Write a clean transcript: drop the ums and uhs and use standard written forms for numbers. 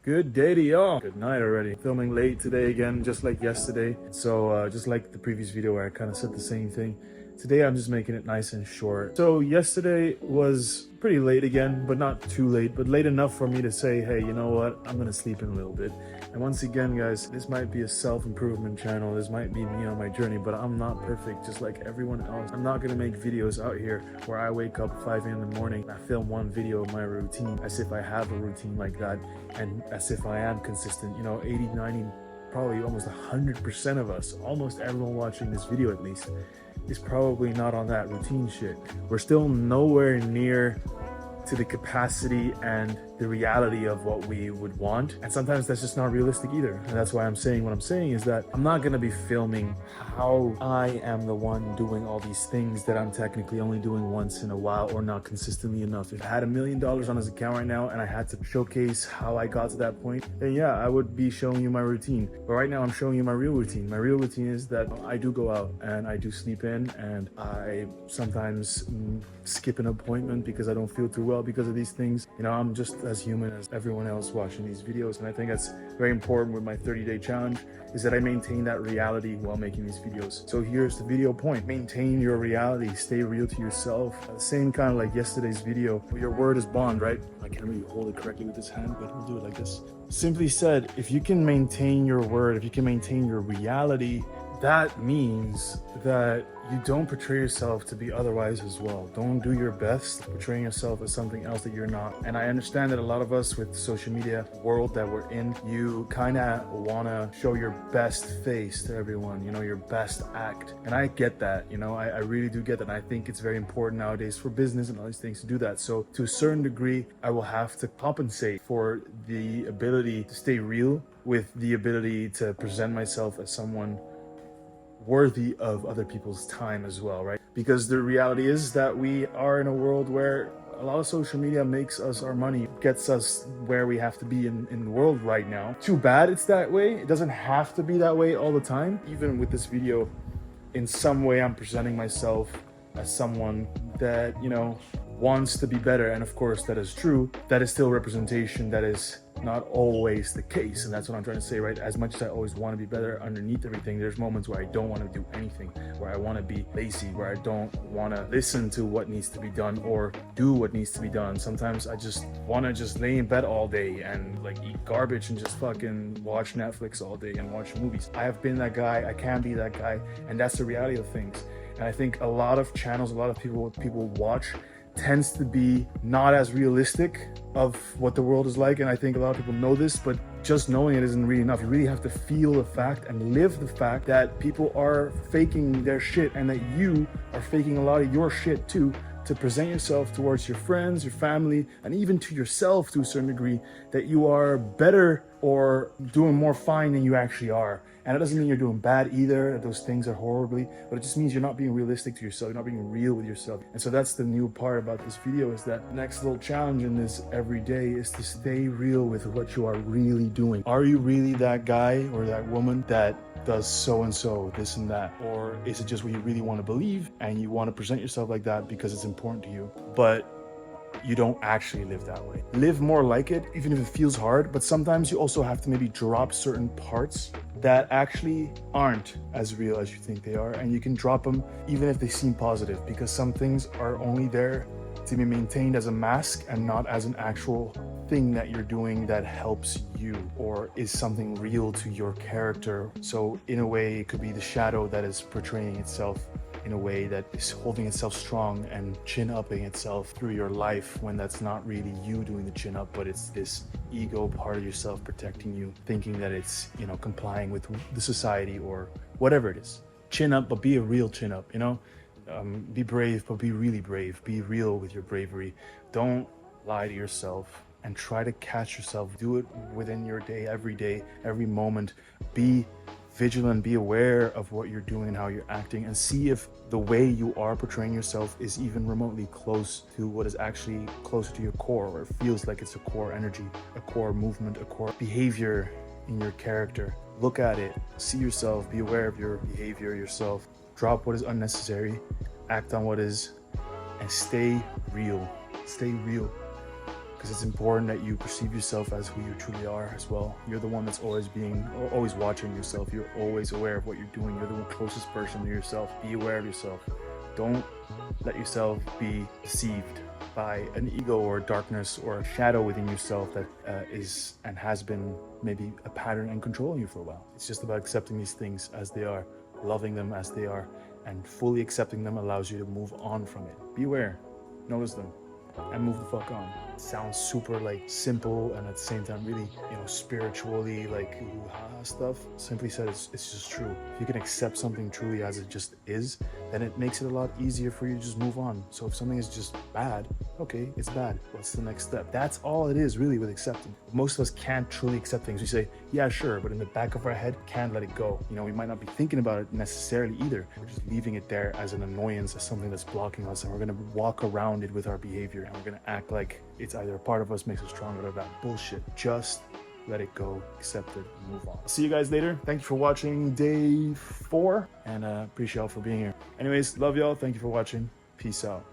Good day to y'all. Good night already. Filming late today again, just like yesterday. So just like the previous video where I kind of said the same thing. Today I'm just making it nice and short. So yesterday was pretty late again, but not too late, but late enough for me to say, hey, you know what? I'm gonna sleep in a little bit. And once again, guys, this might be a self-improvement channel. This might be me on my journey, but I'm not perfect, just like everyone else. I'm not gonna make videos out here where I wake up at 5 a.m. in the morning and I film one video of my routine as if I have a routine like that and as if I am consistent. You know, 80, 90, probably almost 100% of us, almost everyone watching this video at least, is probably not on that routine shit. We're still nowhere near to the capacity and the reality of what we would want, and sometimes that's just not realistic either. And that's why I'm saying what I'm saying is that I'm not gonna be filming how I am the one doing all these things that I'm technically only doing once in a while or not consistently enough. If I had $1 million on this account right now and I had to showcase how I got to that point, then yeah, I would be showing you my routine. But right now I'm showing you my real routine. My real routine is that I do go out and I do sleep in, and I sometimes skip an appointment because I don't feel too well because of these things. You know, I'm just as human as everyone else watching these videos, and I think that's very important with my 30-day challenge, is that I maintain that reality while making these videos. So here's the video point: maintain your reality, stay real to yourself. Same kind of like yesterday's video. Your word is bond, right? I can't really hold it correctly with this hand, but we'll do it like this. Simply said, if you can maintain your word, if you can maintain your reality, that means that you don't portray yourself to be otherwise as well. Don't do your best portraying yourself as something else that you're not. And I understand that a lot of us with the social media world that we're in, you kind of want to show your best face to everyone, you know, your best act. And I get that, you know, I really do get that. And I think it's very important nowadays for business and all these things to do that. So to a certain degree, I will have to compensate for the ability to stay real with the ability to present myself as someone worthy of other people's time as well, right? Because the reality is that we are in a world where a lot of social media makes us our money, gets us where we have to be in the world right now. Too bad it's that way. It doesn't have to be that way all the time. Even with this video, in some way I'm presenting myself as someone that, you know, wants to be better. And of course that is true. That is still representation. That is not always the case, and that's what I'm trying to say, right? As much as I always want to be better underneath everything, there's moments where I don't want to do anything, where I want to be lazy, where I don't want to listen to what needs to be done or do what needs to be done. Sometimes I just want to just lay in bed all day and like eat garbage and just fucking watch Netflix all day and watch movies. I have been that guy, I can be that guy, and that's the reality of things. And I think a lot of channels, a lot of people watch tends to be not as realistic of what the world is like. And I think a lot of people know this, but just knowing it isn't really enough. You really have to feel the fact and live the fact that people are faking their shit, and that you are faking a lot of your shit too, to present yourself towards your friends, your family, and even to yourself to a certain degree, that you are better or doing more fine than you actually are. And it doesn't mean you're doing bad either, that those things are horribly, but it just means you're not being realistic to yourself, you're not being real with yourself. And so that's the new part about this video, is that next little challenge in this every day is to stay real with what you are really doing. Are you really that guy or that woman that does so and so, this and that? Or is it just what you really want to believe and you want to present yourself like that because it's important to you, but you don't actually live that way? Live more like it, even if it feels hard, but sometimes you also have to maybe drop certain parts that actually aren't as real as you think they are, and you can drop them even if they seem positive, because some things are only there to be maintained as a mask and not as an actual thing that you're doing that helps you or is something real to your character. So in a way, it could be the shadow that is portraying itself in a way that is holding itself strong and chin-upping itself through your life, when that's not really you doing the chin-up, but it's this ego part of yourself protecting you, thinking that it's, you know, complying with the society or whatever it is. Chin up, but be a real chin up, you know? Be brave, but be really brave. Be real with your bravery. Don't lie to yourself, and try to catch yourself. Do it within your day, every moment. Be vigilant, be aware of what you're doing and how you're acting, and see if the way you are portraying yourself is even remotely close to what is actually closer to your core, or it feels like it's a core energy, a core movement, a core behavior in your character. Look at it, see yourself, be aware of your behavior yourself, drop what is unnecessary, act on what is, and stay real. Stay real. because it's important that you perceive yourself as who you truly are as well. You're the one that's always watching yourself. You're always aware of what you're doing. You're the closest person to yourself. Be aware of yourself. Don't let yourself be deceived by an ego or darkness or a shadow within yourself that is and has been maybe a pattern and controlling you for a while. It's just about accepting these things as they are, loving them as they are, and fully accepting them allows you to move on from it. Be aware, notice them, and move the fuck on. It sounds super like simple and at the same time really, spiritually like ooh-ha stuff. Simply said, it's just true. If you can accept something truly as it just is, then it makes it a lot easier for you to just move on. So if something is just bad, okay, it's bad. What's the next step? That's all it is really with accepting. Most of us can't truly accept things. We say, yeah, sure, but in the back of our head, can't let it go. We might not be thinking about it necessarily either. We're just leaving it there as an annoyance, as something that's blocking us, and we're gonna walk around it with our behavior, and we're gonna act like it's either a part of us, makes us stronger, or that bullshit. Just let it go, accept it, move on. See you guys later. Thank you for watching day 4, and appreciate y'all for being here. Anyways, love y'all. Thank you for watching. Peace out.